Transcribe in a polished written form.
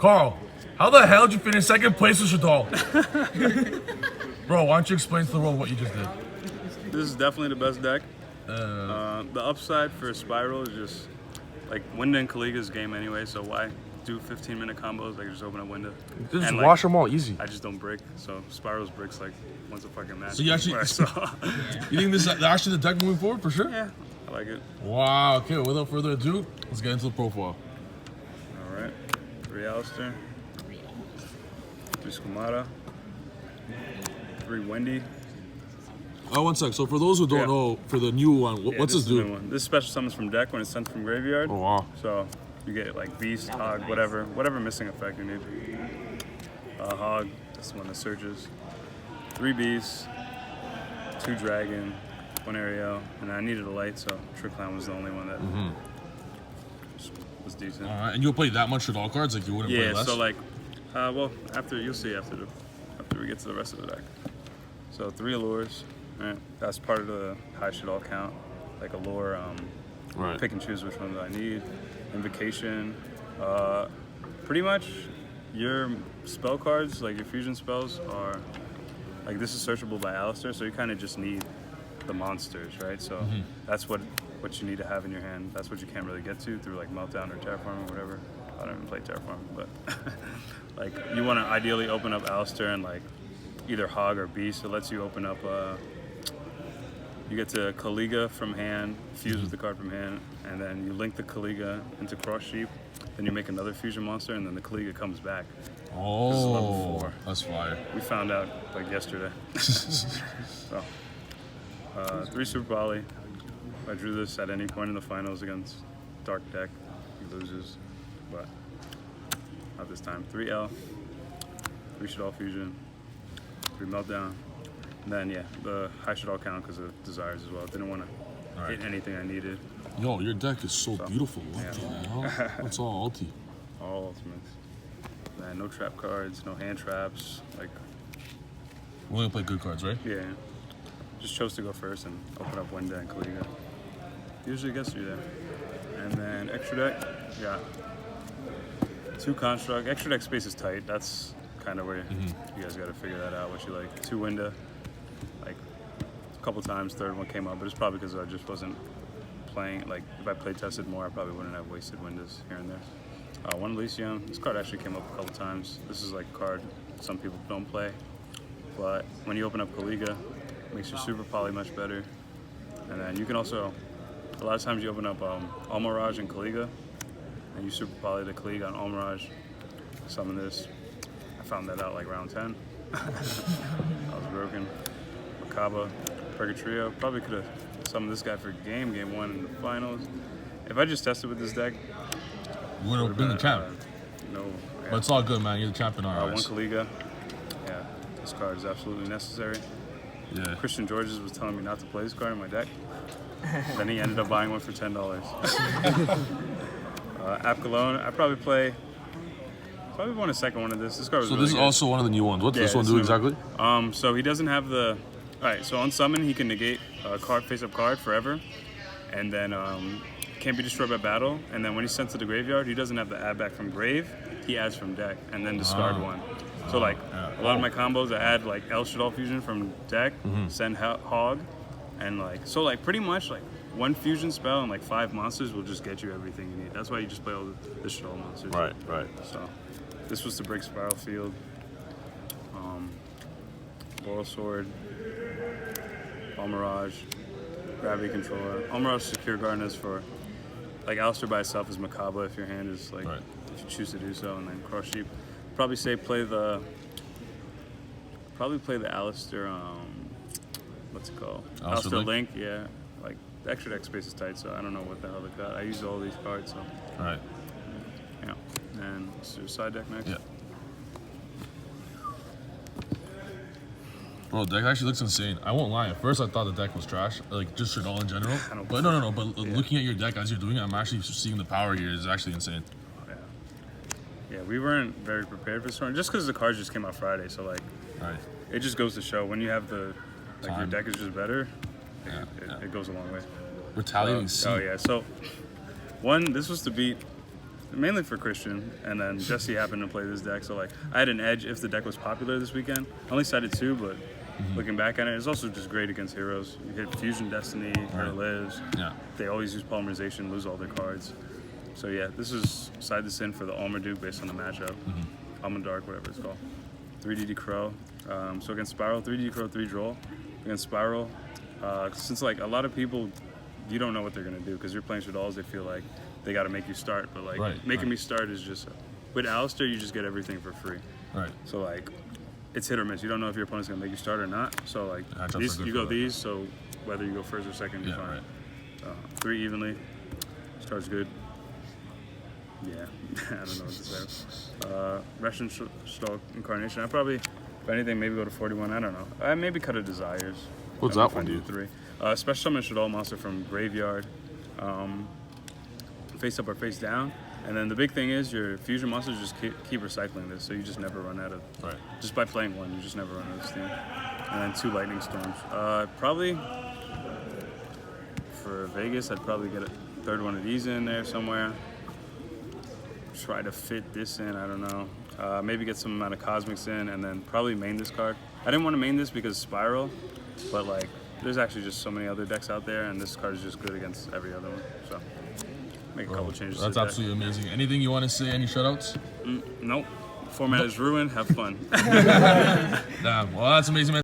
Carl, how the hell did you finish second place with SHADOLL? Bro, why don't you explain to the world what you just did? This is definitely the best deck. The upside for Spiral is just like Winda and Kaliga's game anyway, so why do 15-minute combos? Like just open up Winda. Just and, wash them all easy. I just don't brick, so Spiral's bricks like once a fucking match. So you actually, you think this is actually the deck moving forward for sure? Yeah, I like it. Wow. Okay. Without further ado, let's get into the profile. All right, 3 Alistair, 3 Squamata, 3 Wendy. Oh, one sec. So for those who don't know, for the new one, what's this do? This special summons from deck when it's sent from graveyard. Oh wow. So you get like Beast, Hog, whatever missing effect you need. Hog, this one that searches. 3 Beasts, 2 Dragon, 1 Ariel, and I needed a light, so Trick Clown was the only one that was decent. Alright, and you'll play that much SHADOLL cards, like you wouldn't play less? Yeah, so like, well, you'll see after we get to the rest of the deck. So 3 Allures, right? That's part of the high SHADOLL count. Like Allure, right. Pick and choose which ones I need. Invocation, pretty much your spell cards, like your fusion spells are, like this is searchable by Alistair, so you kind of just need the monsters, right? So that's what you need to have in your hand. That's what you can't really get to through like Meltdown or Terraform or whatever. I don't even play Terraform, but like you want to ideally open up Alistair and like either Hog or Beast. It lets you open up, you get to Kaliga from hand, fuse with the card from hand, and then you link the Kaliga into Cross Sheep, then you make another fusion monster, and then the Kaliga comes back. Oh, this is level 4. That's fire. We found out like yesterday. So, 3 Super Poly. If I drew this at any point in the finals against Dark Deck, he loses, but not this time. 3 L, 3 SHADOLL Fusion, 3 Meltdown. And then, yeah, the high SHADOLL count because of desires as well. Didn't want to hit anything I needed. Yo, your deck is so beautiful. What the hell? It's all ulti. All ultimates. Man, no trap cards, no hand traps. Like, we only play good cards, right? Yeah. Just chose to go first and open up Winda and Kaliga. Usually gets you there. And then extra deck, yeah. 2 Construct. Extra deck space is tight. That's kind of where you guys got to figure that out, what you like. 2 Winda. Like a couple times, third one came up, but it's probably because I just wasn't playing. Like if I play tested more, I probably wouldn't have wasted Windas here and there. 1 Elysium. This card actually came up a couple times. This is like a card some people don't play, but when you open up Kaliga, it makes your Super Poly much better. And then you can also, a lot of times you open up Almirage and Kaliga, and you Super Poly the Kaliga on Almirage. Summon this. I found that out like round 10. I was broken. Makaba, Purgatrio. Probably could have summoned this guy for game 1 in the finals. If I just tested with this deck, you would have been the champ. No. Yeah. But it's all good, man. You're the champ in our eyes. 1 Kaliga. Yeah, this card is absolutely necessary. Yeah. Probably Georges was telling me not to play this card in my deck. Then he ended up buying one for $10. Apgalone, I probably want a second one of this. This card was so really this is good. Also one of the new ones. What does this one do exactly? So he doesn't have the. Alright, so on summon he can negate a card, face-up card forever, and then can't be destroyed by battle. And then when he's sent to the graveyard, he doesn't have to add back from grave. He adds from deck, and then discard 1. So like a lot of my combos, I add like El SHADOLL Fusion from deck, send Hog, and like pretty much like 1 fusion spell and like 5 monsters will just get you everything you need. That's why you just play all the SHADOLL monsters. Right. So this was to break Spiral Field. Boral Sword, Almirage, Gravity Controller. Almirage Secure Garden is for like Alistair by itself is Makaba if your hand is like if you choose to do so, and then Cross Sheep. Probably say play the Alistair what's it called? Alistair Link, yeah. Like the extra deck space is tight, so I don't know what the hell they got. I use all these cards, so Alright. yeah. And let's do side deck next. Yeah. Bro, deck actually looks insane. I won't lie. At first, I thought the deck was trash, like just SHADOLL in general. But no. But looking at your deck as you're doing it, I'm actually seeing the power here. It's actually insane. Yeah, we weren't very prepared for this one, just because the cards just came out Friday. So like, it just goes to show when you have the like your deck is just better. It goes a long way. Retaliating Seed. Oh yeah. So this was to beat mainly for Christian, and then Jesse happened to play this deck, so like I had an edge if the deck was popular this weekend. I only sided 2, but looking back at it, it's also just great against heroes. You hit Fusion Destiny, Hero Lives. Yeah. They always use Polymerization, lose all their cards. So yeah, this is side this in for the Almarduke based on the matchup. Almond Dark, whatever it's called. 3DD Crow. So against Spiral, 3DD Crow, 3 Droll. Against Spiral, since like a lot of people, you don't know what they're gonna do because you're playing Shadolls, they feel like they gotta make you start, but like making me start is just, with Alistair, you just get everything for free. Right. So like, it's hit or miss. You don't know if your opponent's gonna make you start or not. So like, these, you go these, so whether you go first or second, you're fine. Right. 3 evenly. Starts good. Yeah, I don't know what to say. Russian Stalk Incarnation. I probably, if anything, maybe go to 41. I don't know. I maybe cut a Desires. What's that one do? 3. Special summon Shadolll monster from Graveyard. Face up or face down. And then the big thing is your fusion monsters just keep recycling this, so you just never run out of. Right. Just by playing one, you just never run out of steam. And then 2 Lightning Storms. Probably for Vegas, I'd probably get a 3rd one of these in there somewhere. Try to fit this in, I don't know. Maybe get some amount of Cosmics in, and then probably main this card. I didn't want to main this because Spiral, but like, there's actually just so many other decks out there, and this card is just good against every other one. So, make a couple changes. That's absolutely amazing. Anything you want to say? Any shoutouts? Nope. Format is ruined. Have fun. Damn. Well, that's amazing, man.